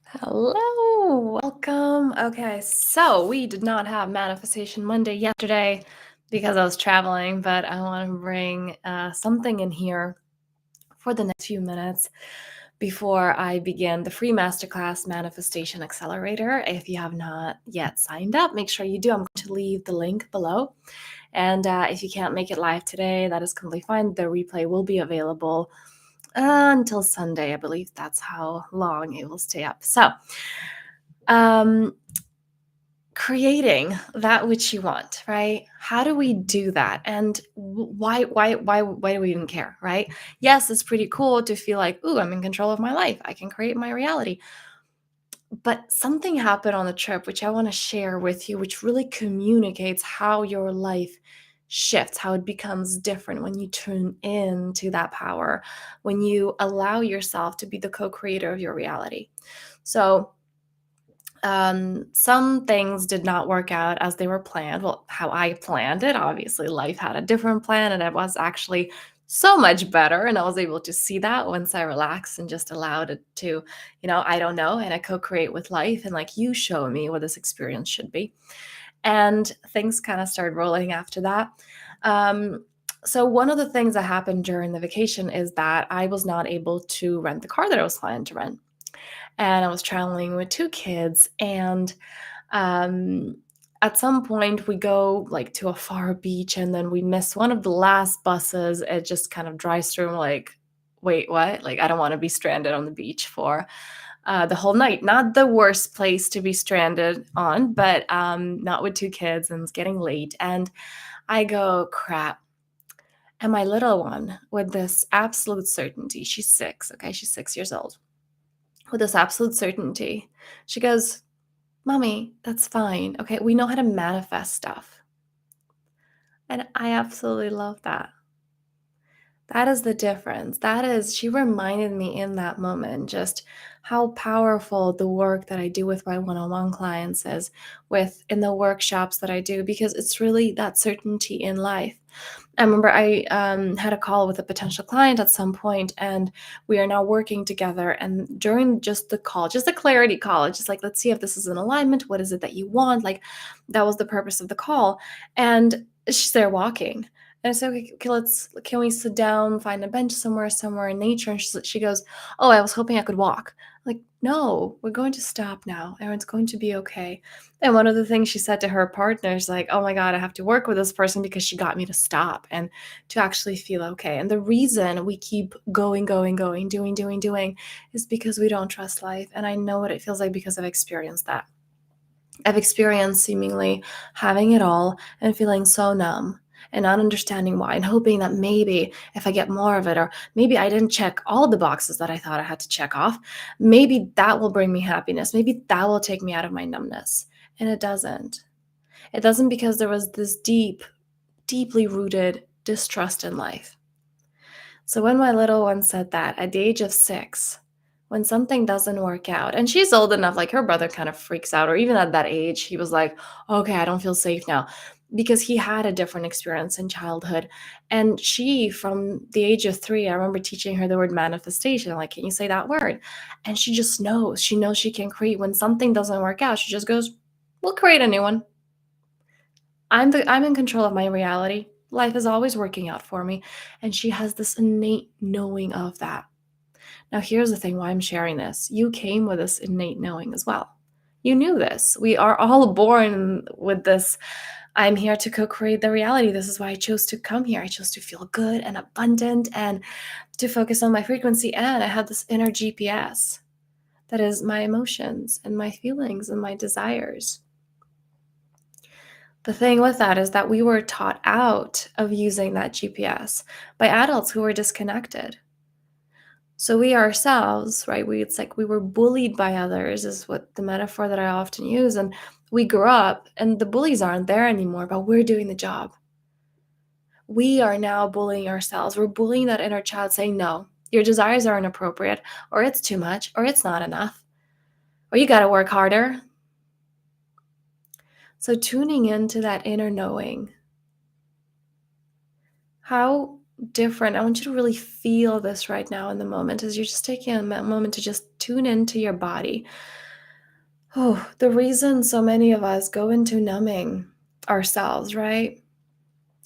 Hello, welcome. Okay, so we did not have Manifestation Monday yesterday because I was traveling, but I want to bring something in here for the next few minutes before I begin the free masterclass Manifestation Accelerator. If you have not yet signed up, make sure you do. I'm going to leave the link below. And if you can't make it live today, that is completely fine. The replay will be available until Sunday. I believe that's how long it will stay up. So, um, creating that which you want, right? How do we do that? And why do we even care, right? Yes, it's pretty cool to feel like, ooh, I'm in control of my life. I can create my reality. But something happened on the trip, which I want to share with you, which really communicates how your life shifts, how it becomes different when you tune into that power, when you allow yourself to be the co-creator of your reality. So some things did not work out as they were planned. Well, how I planned it. Obviously, life had a different plan, and it was actually so much better. And I was able to see that once I relaxed and just allowed it to, I don't know, and I co create with life. And like, you show me what this experience should be. And things kind of started rolling after that. Um, so, one of the things that happened during the vacation is that I was not able to rent the car that I was planning to rent, and I was traveling with two kids. And um, at some point, we go like to a far beach, and then we miss one of the last buses. It just kind of drives through. And we're like, wait, what? Like, I don't want to be stranded on the beach for the whole night. Not the worst place to be stranded on, but not with two kids, and it's getting late. And I go, crap. And my little one, with this absolute certainty, she's six, okay? She's 6 years old. With this absolute certainty, she goes, Mommy, that's fine. Okay, we know how to manifest stuff. And I absolutely love that. That is the difference. That is, she reminded me in that moment just how powerful the work that I do with my one on one clients is, with in the workshops that I do, because it's really that certainty in life. I remember I had a call with a potential client at some point, and we are now working together. And during just the call, just a clarity call, just like, let's see if this is in alignment. What is it that you want? Like, that was the purpose of the call. And she's there walking. And I said, okay, can we sit down, find a bench somewhere in nature? And she goes, oh, I was hoping I could walk. I'm like, no, we're going to stop now. Everyone's going to be okay. And one of the things she said to her partner is like, oh my God, I have to work with this person because she got me to stop and to actually feel okay. And the reason we keep going, doing is because we don't trust life. And I know what it feels like because I've experienced that. I've experienced seemingly having it all and feeling so numb and not understanding why, and hoping that maybe if I get more of it, or maybe I didn't check all the boxes that I thought I had to check off, maybe that will bring me happiness. Maybe that will take me out of my numbness. And it doesn't. It doesn't, because there was this deeply rooted distrust in life. So when my little one said that at the age of 6, when something doesn't work out, and she's old enough, like her brother kind of freaks out, or even at that age, he was like, okay, I don't feel safe now, because he had a different experience in childhood. And she, from the age of 3, I remember teaching her the word manifestation. Like, can you say that word? And she just knows. She knows she can create. When something doesn't work out, she just goes, we'll create a new one. I'm in control of my reality. Life is always working out for me. And she has this innate knowing of that. Now, here's the thing why I'm sharing this. You came with this innate knowing as well. You knew this. We are all born with this. I'm here to co create the reality. This is why I chose to come here. I chose to feel good and abundant and to focus on my frequency. And I have this inner GPS that is my emotions and my feelings and my desires. The thing with that is that we were taught out of using that GPS by adults who were disconnected. So we ourselves, right? It's like we were bullied by others, is what the metaphor that I often use. And we grew up and the bullies aren't there anymore, but we're doing the job. We are now bullying ourselves. We're bullying that inner child, saying, no, your desires are inappropriate, or it's too much, or it's not enough, or you got to work harder. So tuning into that inner knowing, how different. I want you to really feel this right now in the moment as you're just taking a moment to just tune into your body. Oh, the reason so many of us go into numbing ourselves, right?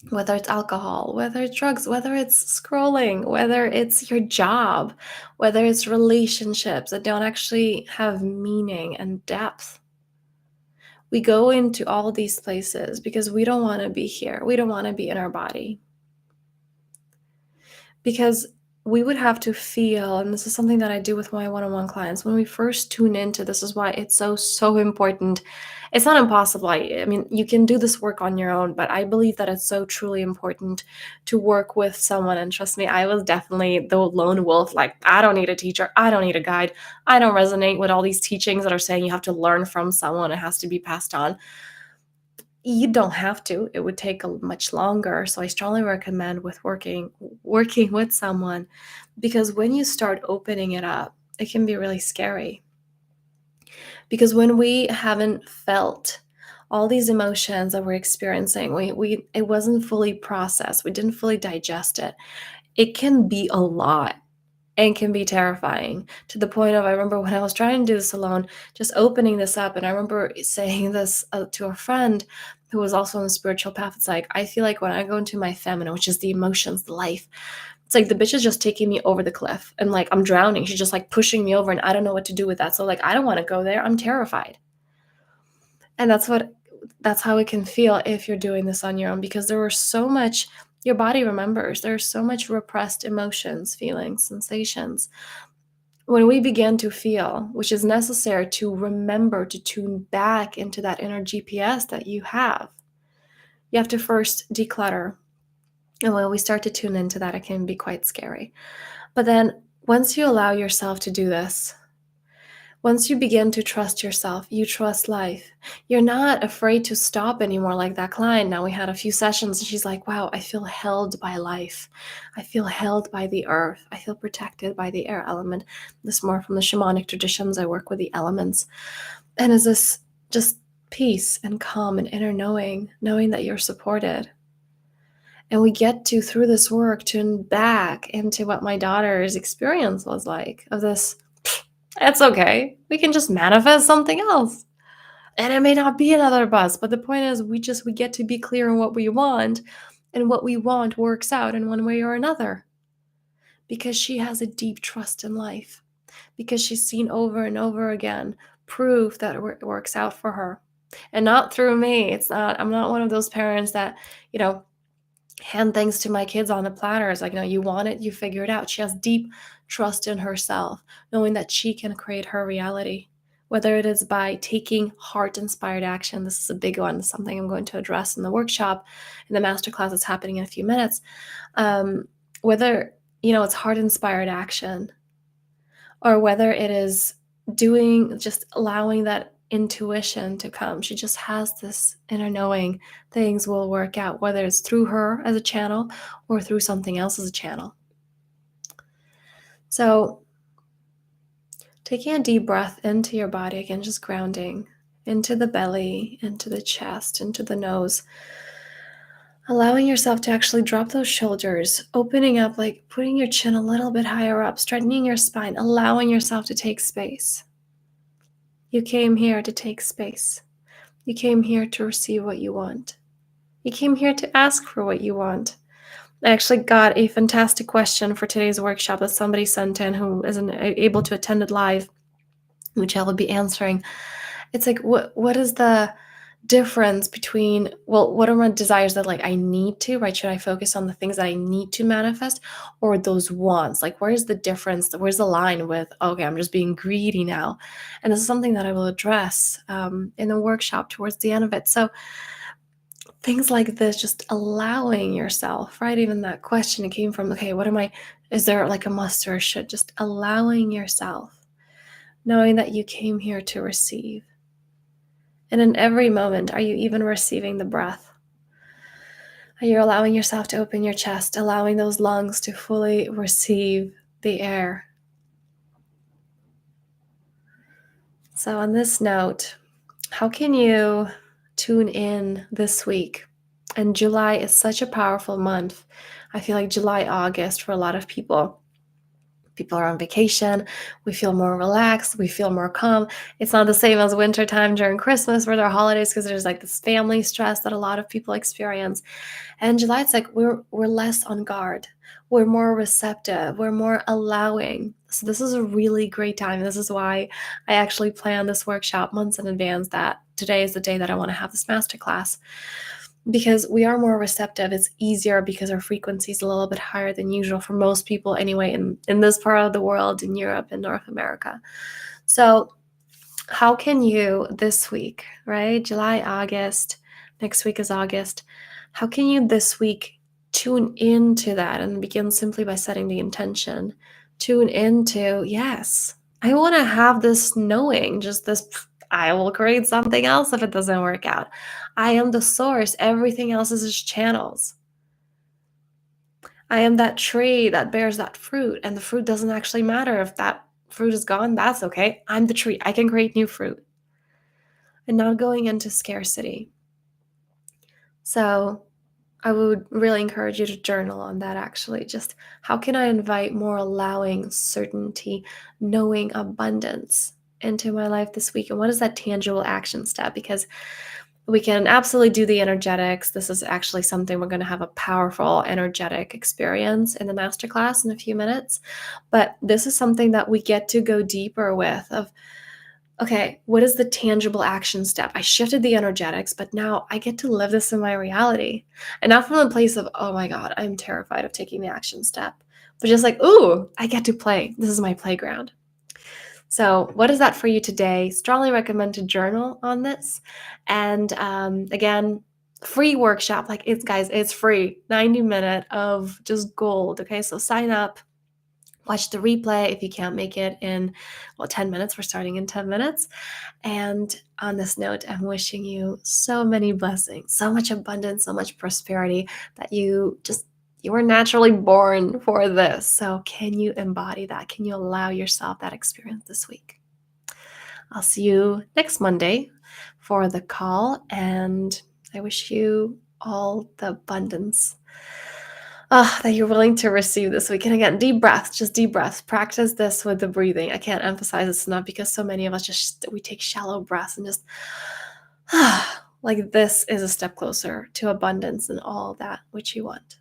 Whether it's alcohol, whether it's drugs, whether it's scrolling, whether it's your job, whether it's relationships that don't actually have meaning and depth. We go into all these places because we don't want to be here. We don't want to be in our body. Because we would have to feel, and this is something that I do with my one-on-one clients, when we first tune into this is why it's so important. It's not impossible. I mean, you can do this work on your own, but I believe that it's so truly important to work with someone. And trust me, I was definitely the lone wolf. Like, I don't need a teacher. I don't need a guide. I don't resonate with all these teachings that are saying you have to learn from someone. It has to be passed on. You don't have to. It would take a much longer. So I strongly recommend with working with someone, because when you start opening it up, it can be really scary. Because when we haven't felt all these emotions that we're experiencing, we it wasn't fully processed. We didn't fully digest it. It can be a lot and can be terrifying, to the point of, I remember when I was trying to do this alone, just opening this up, and I remember saying this to a friend who was also on the spiritual path. It's like, I feel like when I go into my feminine, which is the emotions, the life, it's like the bitch is just taking me over the cliff, and like I'm drowning. She's just like pushing me over, and I don't know what to do with that. So like, I don't want to go there. I'm terrified. And that's how it can feel if you're doing this on your own, because there was so much, your body remembers. There's so much repressed emotions, feelings, sensations. When we begin to feel, which is necessary to remember to tune back into that inner GPS that you have to first declutter. And when we start to tune into that, it can be quite scary. But then once you allow yourself to do this, once you begin to trust yourself, you trust life. You're not afraid to stop anymore, like that client. Now we had a few sessions and she's like, wow, I feel held by life. I feel held by the earth. I feel protected by the air element. This more from the shamanic traditions. I work with the elements. And is this just peace and calm and inner knowing that you're supported. And we get to, through this work, tune back into what my daughter's experience was like of this. It's okay. We can just manifest something else. And it may not be another bus, but the point is we get to be clear on what we want, and what we want works out in one way or another. Because she has a deep trust in life. Because she's seen over and over again proof that it works out for her. And not through me. I'm not one of those parents that, you know, hand things to my kids on the platter. It's like, no, you want it, you figure it out. She has deep trust in herself, knowing that she can create her reality, whether it is by taking heart inspired action. This is a big one, something I'm going to address in the workshop, in the masterclass that's happening in a few minutes. Whether, it's heart inspired action, or whether it is doing, just allowing that intuition to come. She just has this inner knowing things will work out, whether it's through her as a channel or through something else as a channel. So, taking a deep breath into your body again, just grounding into the belly, into the chest, into the nose. Allowing yourself to actually drop those shoulders, opening up, like putting your chin a little bit higher up, straightening your spine, allowing yourself to take space. You came here to take space. You came here to receive what you want. You came here to ask for what you want. I actually got a fantastic question for today's workshop that somebody sent in who isn't able to attend it live, which I will be answering. It's like, what is the difference between, well, what are my desires that like I need to, right? Should I focus on the things that I need to manifest, or those wants? Like, where's the difference? Where's the line with, okay, I'm just being greedy now? And this is something that I will address in the workshop towards the end of it. So things like this, just allowing yourself, right? Even that question, it came from, okay, is there like a must or a should? Just allowing yourself, knowing that you came here to receive. And in every moment, are you even receiving the breath? Are you allowing yourself to open your chest, allowing those lungs to fully receive the air? So, on this note, how can you tune in this week? And July is such a powerful month. I feel like July, August for a lot of people are on vacation. We feel more relaxed. We feel more calm. It's not the same as wintertime during Christmas or their holidays because there's like this family stress that a lot of people experience. And July, it's like we're less on guard. We're more receptive. We're more allowing. So this is a really great time. This is why I actually planned this workshop months in advance that today is the day that I want to have this masterclass because we are more receptive. It's easier because our frequency is a little bit higher than usual for most people anyway in this part of the world, in Europe and North America. So how can you this week, right? July, August, next week is August. How can you this week tune into that and begin simply by setting the intention? Tune into, yes, I want to have this knowing, just this, I will create something else if it doesn't work out. I am the source. Everything else is just channels. I am that tree that bears that fruit, and the fruit doesn't actually matter if that fruit is gone. That's okay. I'm the tree. I can create new fruit and not going into scarcity. So I would really encourage you to journal on that actually. Just how can I invite more allowing, certainty, knowing, abundance into my life this week? And what is that tangible action step? Because we can absolutely do the energetics. This is actually something we're going to have a powerful energetic experience in the masterclass in a few minutes. But this is something that we get to go deeper with of okay, what is the tangible action step? I shifted the energetics, but now I get to live this in my reality. And not from a place of, oh my God, I'm terrified of taking the action step, but just like, ooh, I get to play. This is my playground. So, what is that for you today? Strongly recommend to journal on this. And again, free workshop. Like it's, guys, it's free. 90-minute of just gold. Okay, so sign up. Watch the replay if you can't make it in, well, 10 minutes. We're starting in 10 minutes. And on this note, I'm wishing you so many blessings, so much abundance, so much prosperity that you were naturally born for this. So, can you embody that? Can you allow yourself that experience this week? I'll see you next Monday for the call, and I wish you all the abundance that you're willing to receive this week. And again, deep breaths, just deep breaths. Practice this with the breathing. I can't emphasize this enough because so many of us we take shallow breaths and just like this is a step closer to abundance and all that which you want.